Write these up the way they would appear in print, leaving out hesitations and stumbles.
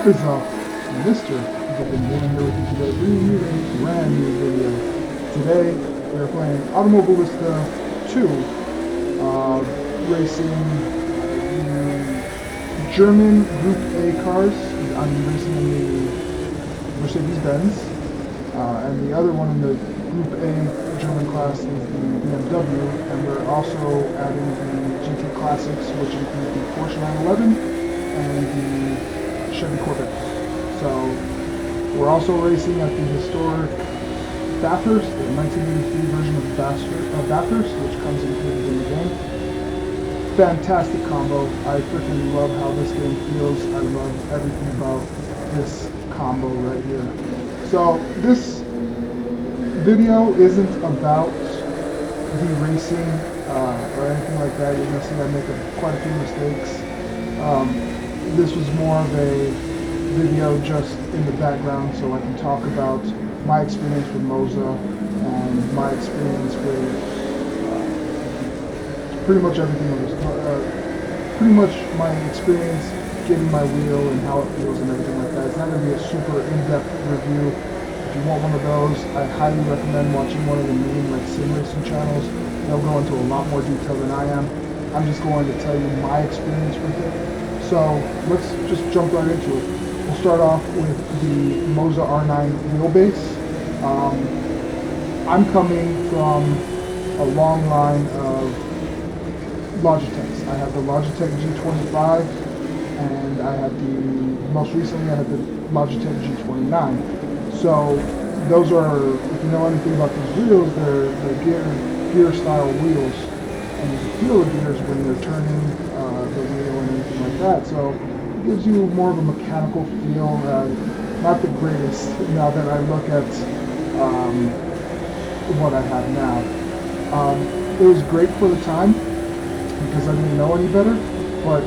What is up, Mr. Good morning here with you today, bringing you a brand new video. Today, we're playing Automobilista 2, racing German Group A cars. I'm racing in the Mercedes-Benz, and the other one in the Group A German class is the BMW, and we're also adding the GT Classics, which include the Porsche 911 and the Chevy Corvette. So we're also racing at the historic Bathurst, the 1983 version of Bathurst, which comes included in the game. Fantastic combo. I freaking love how this game feels. I love everything about this combo right here. So this video isn't about the racing or anything like that. You're going to see I make quite a few mistakes. This was more of a video just in the background so I can talk about my experience with Moza and my experience with pretty much everything on this. Pretty much my experience getting my wheel and how it feels and everything like that. It's not going to be a super in-depth review. If you want one of those, I highly recommend watching one of the main sim racing channels. They'll go into a lot more detail than I am. I'm just going to tell you my experience with it. So let's just jump right into it. We'll start off with the Moza R9 wheelbase. I'm coming from a long line of Logitechs. I have the Logitech G25, and I had most recently I had the Logitech G29. So those are, if you know anything about these wheels, they're gear style wheels, and you can feel the gears when they're turning the wheel and anything like that. So it gives you more of a mechanical feel. Not the greatest now that I look at what I have now. It was great for the time because I didn't know any better, but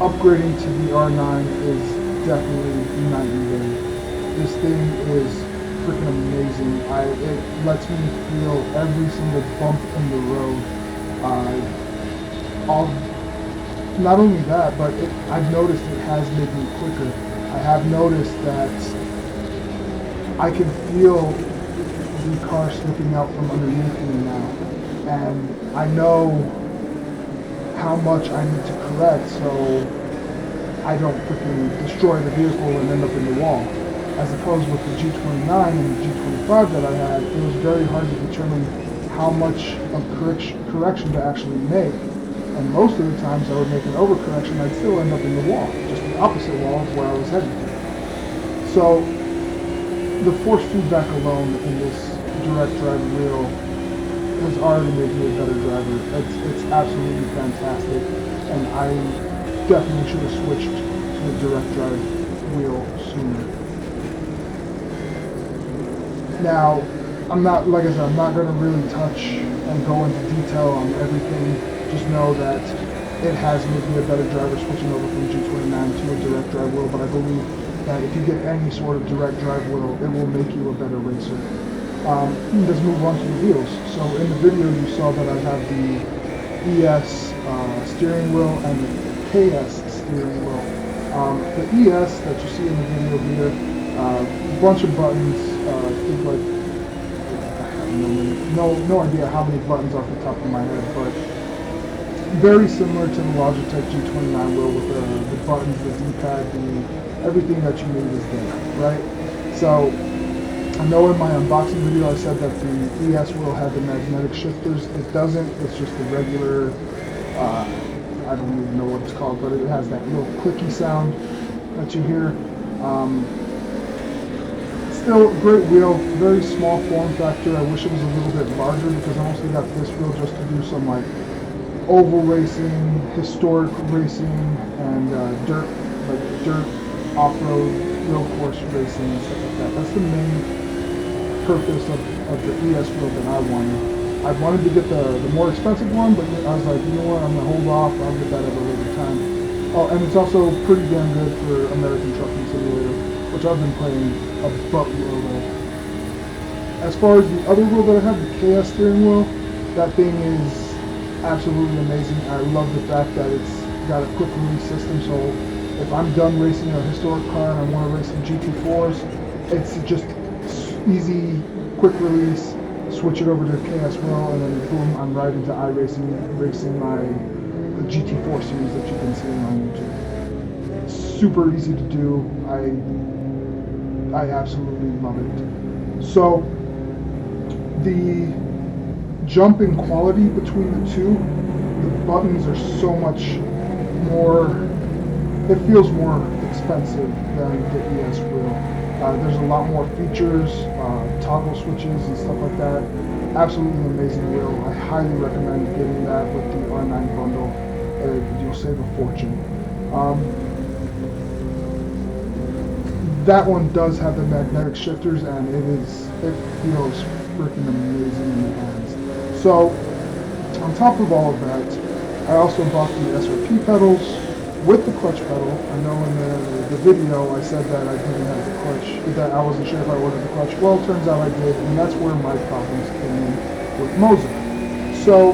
upgrading to the R9 is definitely night and day. This thing is freaking amazing. It lets me feel every single bump in the road. Not only that, but I've noticed it has made me quicker. I have noticed that I can feel the car slipping out from underneath me now, and I know how much I need to correct so I don't freaking destroy the vehicle and end up in the wall. As opposed with the G29 and the G25 that I had, it was very hard to determine how much of correction to actually make. And most of the times I would make an overcorrection, I'd still end up in the wall, just the opposite wall of where I was heading. So the force feedback alone in this direct drive wheel has already made me a better driver. It's absolutely fantastic, and I definitely should have switched to the direct drive wheel sooner. Now, I'm not going to really touch and go into detail on everything. Just know that it has made me a better driver switching over from G29 to a direct drive wheel, but I believe that if you get any sort of direct drive wheel, it will make you a better racer. Let's move on to the wheels. So in the video you saw that I have the ES steering wheel and the KS steering wheel. The ES that you see in the video here, a bunch of buttons, I think like, I have no idea how many buttons off the top of my head, but very similar to the Logitech G29 wheel with the buttons, the D-pad, everything that you need is there, right? So I know in my unboxing video I said that the ES wheel had the magnetic shifters. It doesn't. It's just the regular, I don't even know what it's called, but it has that little clicky sound that you hear. Still a great wheel, very small form factor. I wish it was a little bit larger because I mostly got this wheel just to do some like oval racing, historic racing, and dirt off-road, real course racing and stuff like that. That's the main purpose of the ES wheel that I wanted. I wanted to get the more expensive one, but I was like, you know what, I'm going to hold off, I'll get that at a later time. Oh, and it's also pretty damn good for American Trucking Simulator, which I've been playing a buttload of. As far as the other wheel that I have, the KS steering wheel, that thing is absolutely amazing. I love the fact that it's got a quick release system, so If I'm done racing a historic car and I want to race some GT4s, it's just easy, quick release, switch it over to KS Will, and then boom, I'm right into iRacing, racing my GT4 series that you've been seeing on YouTube. Super easy to do. I absolutely love it. So the jump in quality between the two, the buttons are so much more, it feels more expensive than the ES wheel. There's a lot more features, toggle switches and stuff like that. Absolutely amazing wheel. I highly recommend getting that with the R9 bundle. You'll save a fortune. That one does have the magnetic shifters, and it feels freaking amazing in the hands. So, on top of all of that, I also bought the SRP pedals with the clutch pedal. I know in the video I said that I didn't have the clutch, that I wasn't sure if I ordered the clutch. Well, it turns out I did, and that's where my problems came in with Moza. So,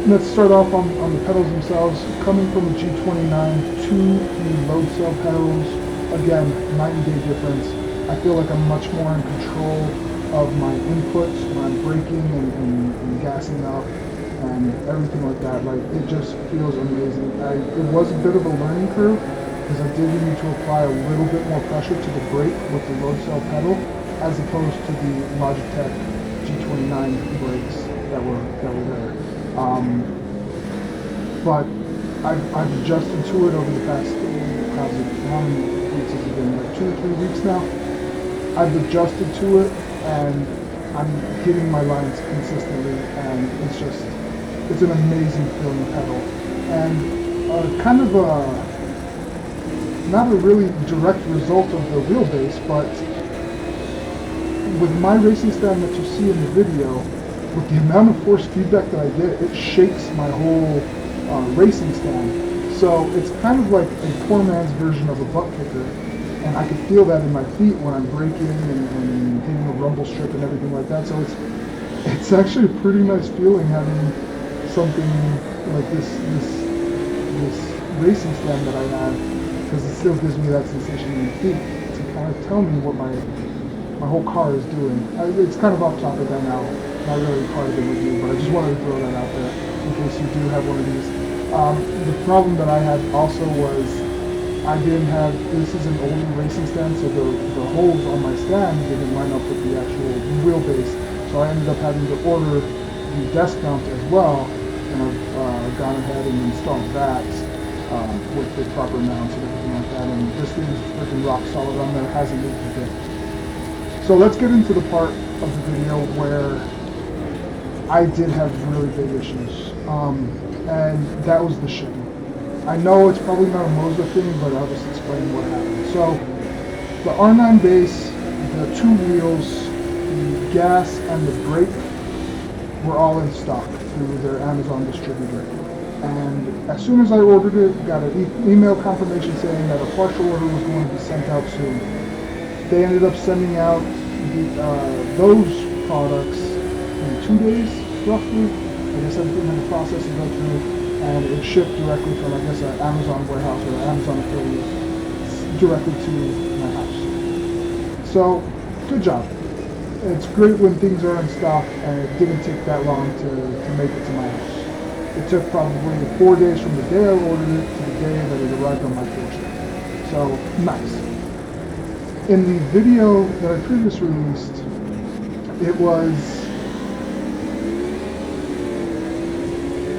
let's start off on the pedals themselves. Coming from the G29 to the load cell pedals, again, night and day difference. I feel like I'm much more in control of my inputs when I'm braking and gassing up and everything like that. Like, it just feels amazing. It was a bit of a learning curve because I did need to apply a little bit more pressure to the brake with the load cell pedal as opposed to the Logitech G29 brakes that were there. But I've adjusted to it over the past, how many weeks has it been? Like 2 or 3 weeks now. I've adjusted to it, and I'm hitting my lines consistently, and it's an amazing feeling pedal. And kind of not a really direct result of the wheelbase, but with my racing stand that you see in the video, with the amount of force feedback that I get, it shakes my whole racing stand. So it's kind of like a poor man's version of a butt kicker, and I can feel that in my feet when I'm braking and hitting a rumble strip and everything like that. So it's actually a pretty nice feeling having something like this racing stand that I have, because it still gives me that sensation in the feet to kind of tell me what my whole car is doing. It's kind of off topic right now, not really part of the review, but I just wanted to throw that out there in case you do have one of these. The problem that I had also was I didn't have, this is an older racing stand, so the holes on my stand didn't line up with the actual wheelbase, so I ended up having to order the desk mount as well, and I've gone ahead and installed that with the proper mounts and everything like that, and this thing is freaking rock solid on there, hasn't moved a bit. So let's get into the part of the video where I did have really big issues, and that was the shipping. I know it's probably not a Moza thing, but I'll just explain what happened. So, the R9 base, the 2 wheels, the gas, and the brake were all in stock through their Amazon distributor. And as soon as I ordered it, got an email confirmation saying that a partial order was going to be sent out soon. They ended up sending out those products in 2 days, roughly. I guess everything had a process to go through, and it shipped directly from, I guess, an Amazon warehouse or an Amazon affiliate directly to my house. So, good job. It's great when things are in stock, and it didn't take that long to make it to my house. It took probably 4 days from the day I ordered it to the day that it arrived on my doorstep. So, nice. In the video that I previously released, it was,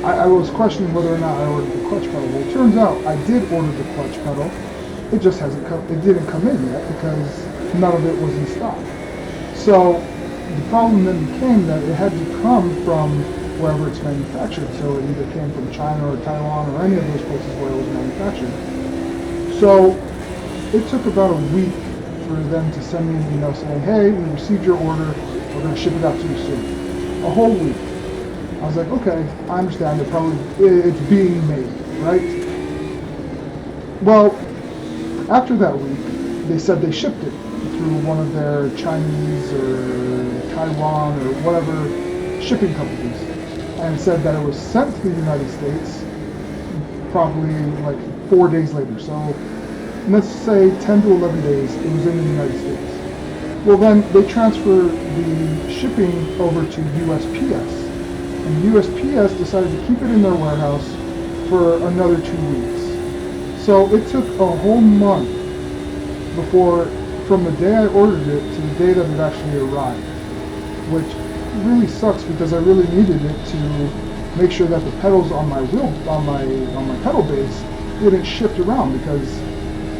I was questioning whether or not I ordered the clutch pedal. Well, it turns out I did order the clutch pedal. It just hasn't come, it didn't come in yet because none of it was in stock. So the problem then became that it had to come from wherever it's manufactured. So it either came from China or Taiwan or any of those places where it was manufactured. So it took about a week for them to send me an email saying, hey, we received your order, we're going to ship it out to you soon. A whole week. I was like, okay, I understand, it's being made, right? Well, after that week, they said they shipped it through one of their Chinese or Taiwan or whatever shipping companies, and said that it was sent to the United States probably like 4 days later. So let's say 10 to 11 days it was in the United States. Well, then they transfer the shipping over to USPS. And USPS decided to keep it in their warehouse for another 2 weeks. So it took a whole month before, from the day I ordered it to the day that it actually arrived, which really sucks because I really needed it to make sure that the pedals on my wheel, on my pedal base, didn't shift around, because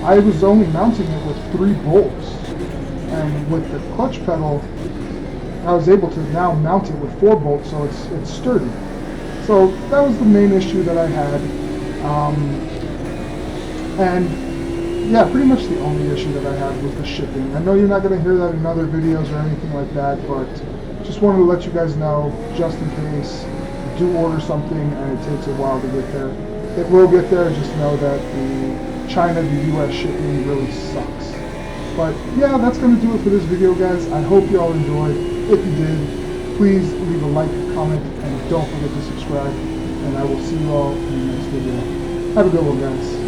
I was only mounting it with 3 bolts, and with the clutch pedal I was able to now mount it with 4 bolts, so it's sturdy. So that was the main issue that I had, and yeah, pretty much the only issue that I had was the shipping. I know you're not going to hear that in other videos or anything like that, but just wanted to let you guys know, just in case you do order something and it takes a while to get there. It will get there, just know that the China to US shipping really sucks. But yeah, that's going to do it for this video, guys. I hope you all enjoyed. If you did, please leave a like, comment, and don't forget to subscribe. And I will see you all in the next video. Have a good one, guys.